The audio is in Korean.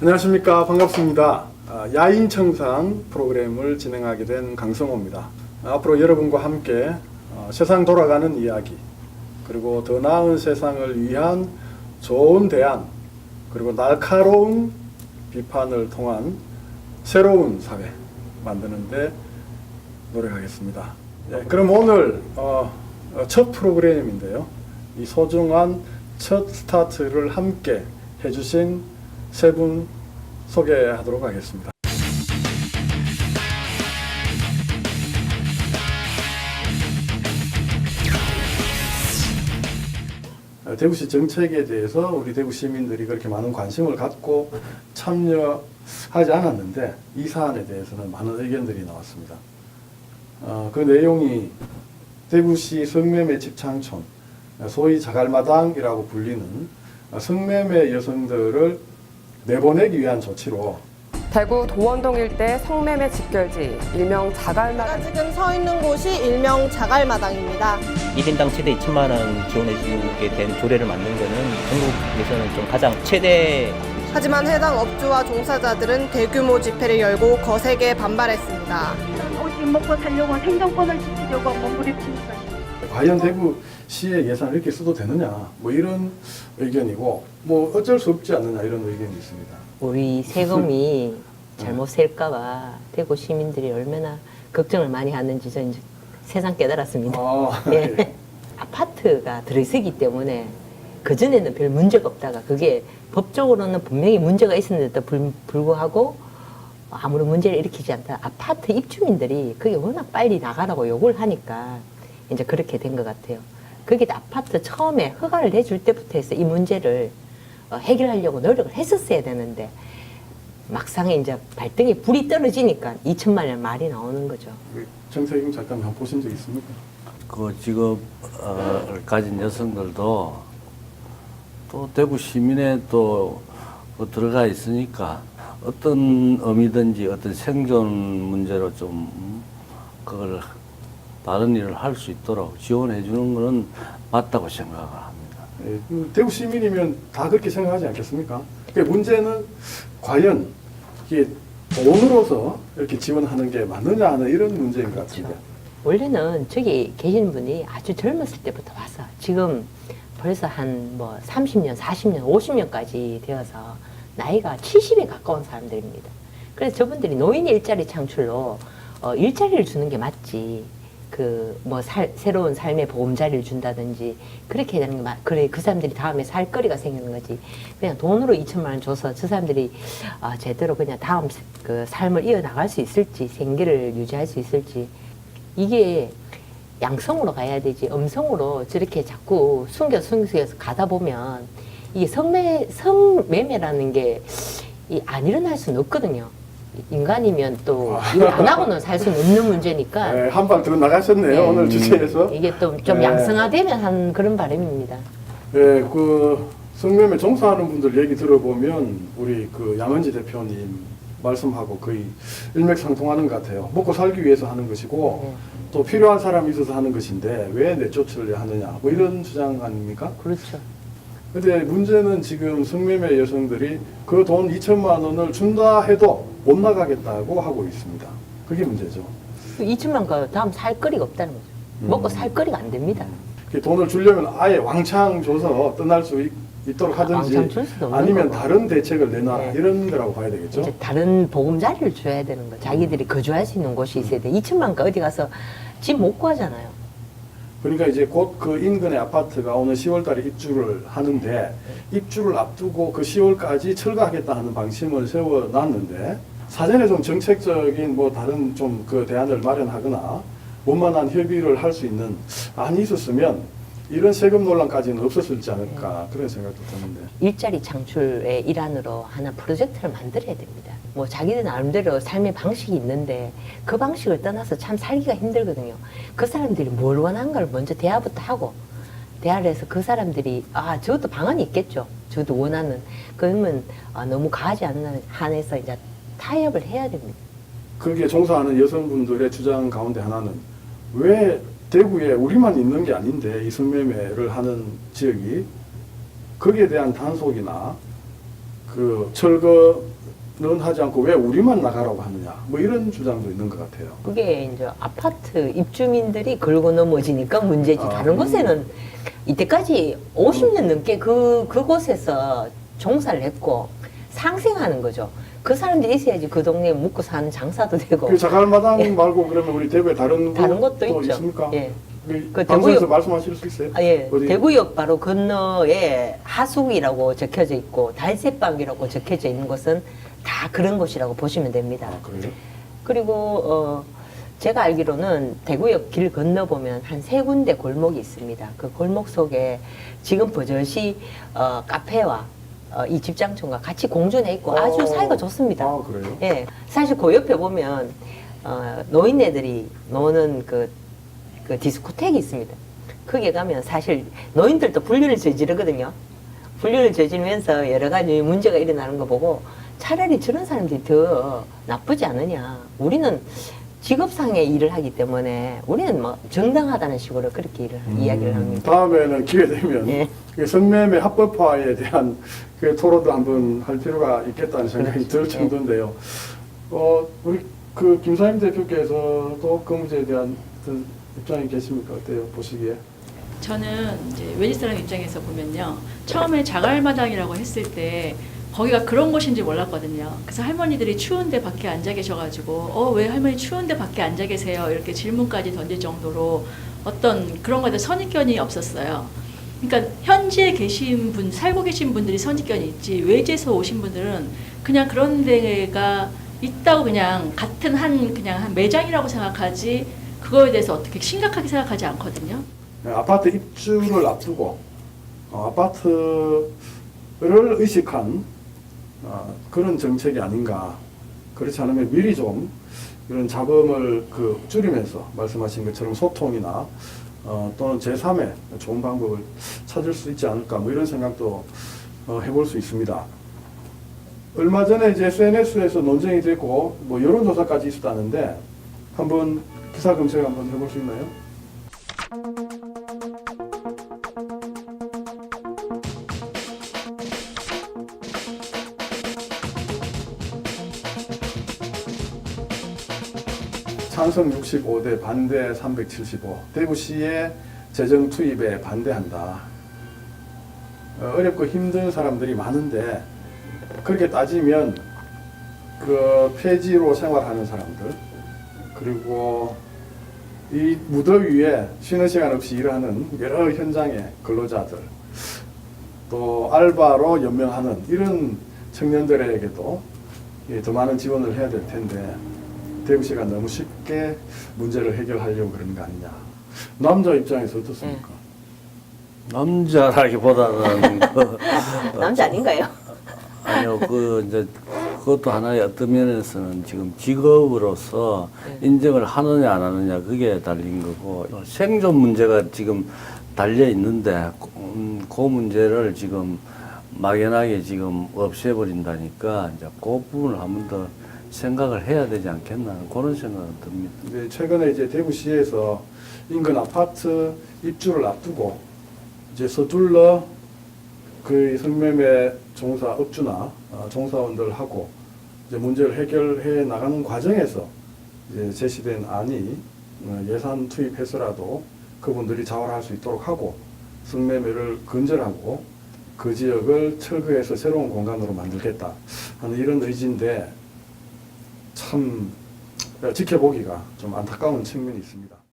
안녕하십니까. 반갑습니다. 야인청상 프로그램을 진행하게 된 강성호입니다. 앞으로 여러분과 함께 세상 돌아가는 이야기, 그리고 더 나은 세상을 위한 좋은 대안, 그리고 날카로운 비판을 통한 새로운 사회 만드는데 노력하겠습니다. 그럼 오늘 첫 프로그램인데요. 이 소중한 첫 스타트를 함께 해주신 세 분 소개하도록 하겠습니다. 대구시 정책에 대해서 우리 대구 시민들이 그렇게 많은 관심을 갖고 참여하지 않았는데 이 사안에 대해서는 많은 의견들이 나왔습니다. 그 내용이 대구시 성매매 집창촌, 소위 자갈마당이라고 불리는 성매매 여성들을 내보내기 위한 조치로 대구 도원동 일대 성매매 직결지, 일명 자갈마당. 제가 지금 서 있는 곳이 일명 자갈마당입니다. 1인당 최대 2천만 원 지원해주게 된 조례를 만든 것은 전국에서는 좀 가장 최대. 하지만 해당 업주와 종사자들은 대규모 집회를 열고 거세게 반발했습니다. 오직 먹고 살려고 생존권을 지키려고 몸부림치는 것입니다. 과연 대구시의 예산을 이렇게 써도 되느냐, 뭐 이런 의견이고, 뭐 어쩔 수 없지 않느냐 이런 의견이 있습니다. 우리 세금이 잘못 셀까봐 대구 시민들이 얼마나 걱정을 많이 하는지 저는 이제 세상 깨달았습니다. 예. 아파트가 들어서기 때문에 그전에는 별 문제가 없다가 그게 법적으로는 분명히 문제가 있었는데도 불구하고 아무런 문제를 일으키지 않다. 아파트 입주민들이 그게 워낙 빨리 나가라고 요구를 하니까 이제 그렇게 된 것 같아요. 그게 아파트 처음에 허가를 내줄 때부터 해서 이 문제를 해결하려고 노력을 했었어야 되는데 막상에 이제 발등에 불이 떨어지니까 2천만 원 말이 나오는 거죠. 정세경 잠깐 한번 보신 적 있습니까? 그 직업을 가진 여성들도 또 대구 시민에 또 들어가 있으니까 어떤 의미든지 어떤 생존 문제로 좀 그걸 다른 일을 할 수 있도록 지원해 주는 것은 맞다고 생각을 합니다. 대구 시민이면 다 그렇게 생각하지 않겠습니까? 문제는 과연 이게 돈으로서 이렇게 지원하는 게 맞느냐 하는 이런 문제인 것 같습니다. 원래는 저기 계신 분이 아주 젊었을 때부터 와서 지금 벌써 한 뭐 30년, 40년, 50년까지 되어서 나이가 70에 가까운 사람들입니다. 그래서 저분들이 노인 일자리 창출로 일자리를 주는 게 맞지. 새로운 삶의 보금자리를 준다든지 그렇게 되는 게 그래 그 사람들이 다음에 살 거리가 생기는 거지. 그냥 돈으로 2천만 원 줘서 저 사람들이 제대로 그냥 다음 그 삶을 이어나갈 수 있을지, 생계를 유지할 수 있을지, 이게 양성으로 가야 되지 음성으로 저렇게 자꾸 숨겨서 가다 보면 이게 성매매라는 게 안 일어날 수는 없거든요. 인간이면 또 이걸 안 하고는 살 수는 없는 문제니까. 네, 한 발 더 나가셨네요. 네. 오늘 주제에서. 이게 또 좀 양성화되면 한 그런 바람입니다. 네, 그 성매매 종사하는 분들 얘기 들어보면 우리 그 양은지 대표님 말씀하고 거의 일맥상통하는 것 같아요. 먹고 살기 위해서 하는 것이고 또 필요한 사람이 있어서 하는 것인데 왜 내쫓으려 하느냐, 뭐 이런 주장 아닙니까? 그렇죠. 근데 문제는 지금 성매매 여성들이 그 돈 2천만 원을 준다 해도 못 나가겠다고 하고 있습니다. 그게 문제죠. 2천만 원 다음 살 거리가 없다는 거죠. 먹고 살 거리가 안 됩니다. 돈을 주려면 아예 왕창 줘서 떠날 수 있도록 하든지 아니면 다른 대책을 내놔 이런 거라고 봐야 되겠죠. 이제 다른 보금자리를 줘야 되는 거. 자기들이 거주할 수 있는 곳이 있어야 돼. 2천만 원 어디 가서 집 못 구하잖아요. 그러니까 이제 곧 그 인근의 아파트가 오늘 10월 달에 입주를 하는데 입주를 앞두고 그 10월까지 철거하겠다 하는 방침을 세워놨는데 사전에 좀 정책적인 뭐 다른 좀 그 대안을 마련하거나 원만한 협의를 할 수 있는 안이 있었으면 이런 세금 논란까지는 없었을지 않을까 그런 생각도 드는데. 일자리 창출의 일환으로 하나 프로젝트를 만들어야 됩니다. 뭐 자기들 나름대로 삶의 방식이 있는데 그 방식을 떠나서 참 살기가 힘들거든요. 그 사람들이 뭘 원하는가를 먼저 대화부터 하고 대화를 해서 그 사람들이 저것도 방안이 있겠죠. 저도 원하는 그러면 너무 가하지 않는 한에서 이제 타협을 해야 됩니다. 거기에 종사하는 여성분들의 주장 가운데 하나는 왜 대구에 우리만 있는 게 아닌데 이 성매매를 하는 지역이 거기에 대한 단속이나 그 철거 하지 않고 왜 우리만 나가라고 하느냐 뭐 이런 주장도 있는 것 같아요. 그게 이제 아파트 입주민들이 걸고 넘어지니까 문제지. 다른 곳에는 이때까지 50년 넘게 그곳에서 종사를 했고 상생하는 거죠. 그 사람들이 있어야지 그 동네에 묵고 사는 장사도 되고. 그 자갈마당 말고 그러면 우리 대구에 다른 것도 곳도 있죠. 있습니까? 예. 그 방송에서 말씀하실 수 있어요? 예. 어디? 대구역 바로 건너에 하숙이라고 적혀져 있고 달새방이라고 적혀져 있는 곳은 다 그런 곳이라고 보시면 됩니다. 아, 그래요? 그리고 제가 알기로는 대구역 길 건너 보면 한 3군데 골목이 있습니다. 그 골목 속에 지금 버젓이 카페와 이 집장촌과 같이 공존해 있고 아주 사이가 좋습니다. 아, 그래요? 예, 사실 그 옆에 보면 노인네들이 노는 그 디스코텍이 있습니다. 거기에 가면 사실 노인들도 불륜을 저지르거든요. 불륜을 저지르면서 여러 가지 문제가 일어나는 거 보고 차라리 저런 사람들이 더 나쁘지 않느냐. 우리는 직업상의 일을 하기 때문에 우리는 뭐 정당하다는 식으로 그렇게 이야기를 합니다. 다음에는 기회 되면 예. 그 성매매 합법화에 대한 그 토론도 한번 할 필요가 있겠다는 생각이 들 정도인데요. 우리 그 김사임 대표께서도 그 문제에 대한 어떤 입장이 계십니까? 어때요? 보시기에? 저는 이제 외지 사람 입장에서 보면요. 처음에 자갈마당이라고 했을 때 거기가 그런 곳인지 몰랐거든요. 그래서 할머니들이 추운데 밖에 앉아 계셔가지고 왜 할머니 추운데 밖에 앉아 계세요? 이렇게 질문까지 던질 정도로 어떤 그런 것에 선입견이 없었어요. 그러니까 현지에 계신 분, 살고 계신 분들이 선입견이 있지 외지에서 오신 분들은 그냥 그런 데가 있다고 그냥 같은 그냥 한 매장이라고 생각하지 그거에 대해서 어떻게 심각하게 생각하지 않거든요. 아파트 입주를 앞두고 아파트를 의식한 그런 정책이 아닌가. 그렇지 않으면 미리 좀 이런 잡음을 줄이면서 말씀하신 것처럼 소통이나 또는 제3의 좋은 방법을 찾을 수 있지 않을까 뭐 이런 생각도 해볼 수 있습니다. 얼마 전에 이제 SNS에서 논쟁이 되고 뭐 여론조사까지 있었다는데 한번 기사 검색 한번 해볼 수 있나요? 찬성 65대 반대 375. 대구시의 재정 투입에 반대한다. 어렵고 힘든 사람들이 많은데 그렇게 따지면 그 폐지로 생활하는 사람들 그리고 이 무더위에 쉬는 시간 없이 일하는 여러 현장의 근로자들 또 알바로 연명하는 이런 청년들에게도 더 많은 지원을 해야 될 텐데 대구시가 너무 쉽게 문제를 해결하려고 그러는 거 아니냐. 남자 입장에서 어떻습니까? 남자라기보다는 남자 아닌가요? 아니요, 이제 그것도 하나의 어떤 면에서는 지금 직업으로서 인정을 하느냐 안 하느냐 그게 달린 거고 생존 문제가 지금 달려 있는데 그 문제를 지금 막연하게 지금 없애버린다니까 이제 그 부분을 한 번 더 생각을 해야 되지 않겠나 그런 생각은 듭니다. 네, 최근에 이제 대구시에서 인근 아파트 입주를 앞두고 이제 서둘러 그 성매매 종사 업주나 종사원들하고 이제 문제를 해결해 나가는 과정에서 이제 제시된 안이 예산 투입해서라도 그분들이 자활할 수 있도록 하고 성매매를 근절하고 그 지역을 철거해서 새로운 공간으로 만들겠다 하는 이런 의지인데 참 지켜보기가 좀 안타까운 측면이 있습니다.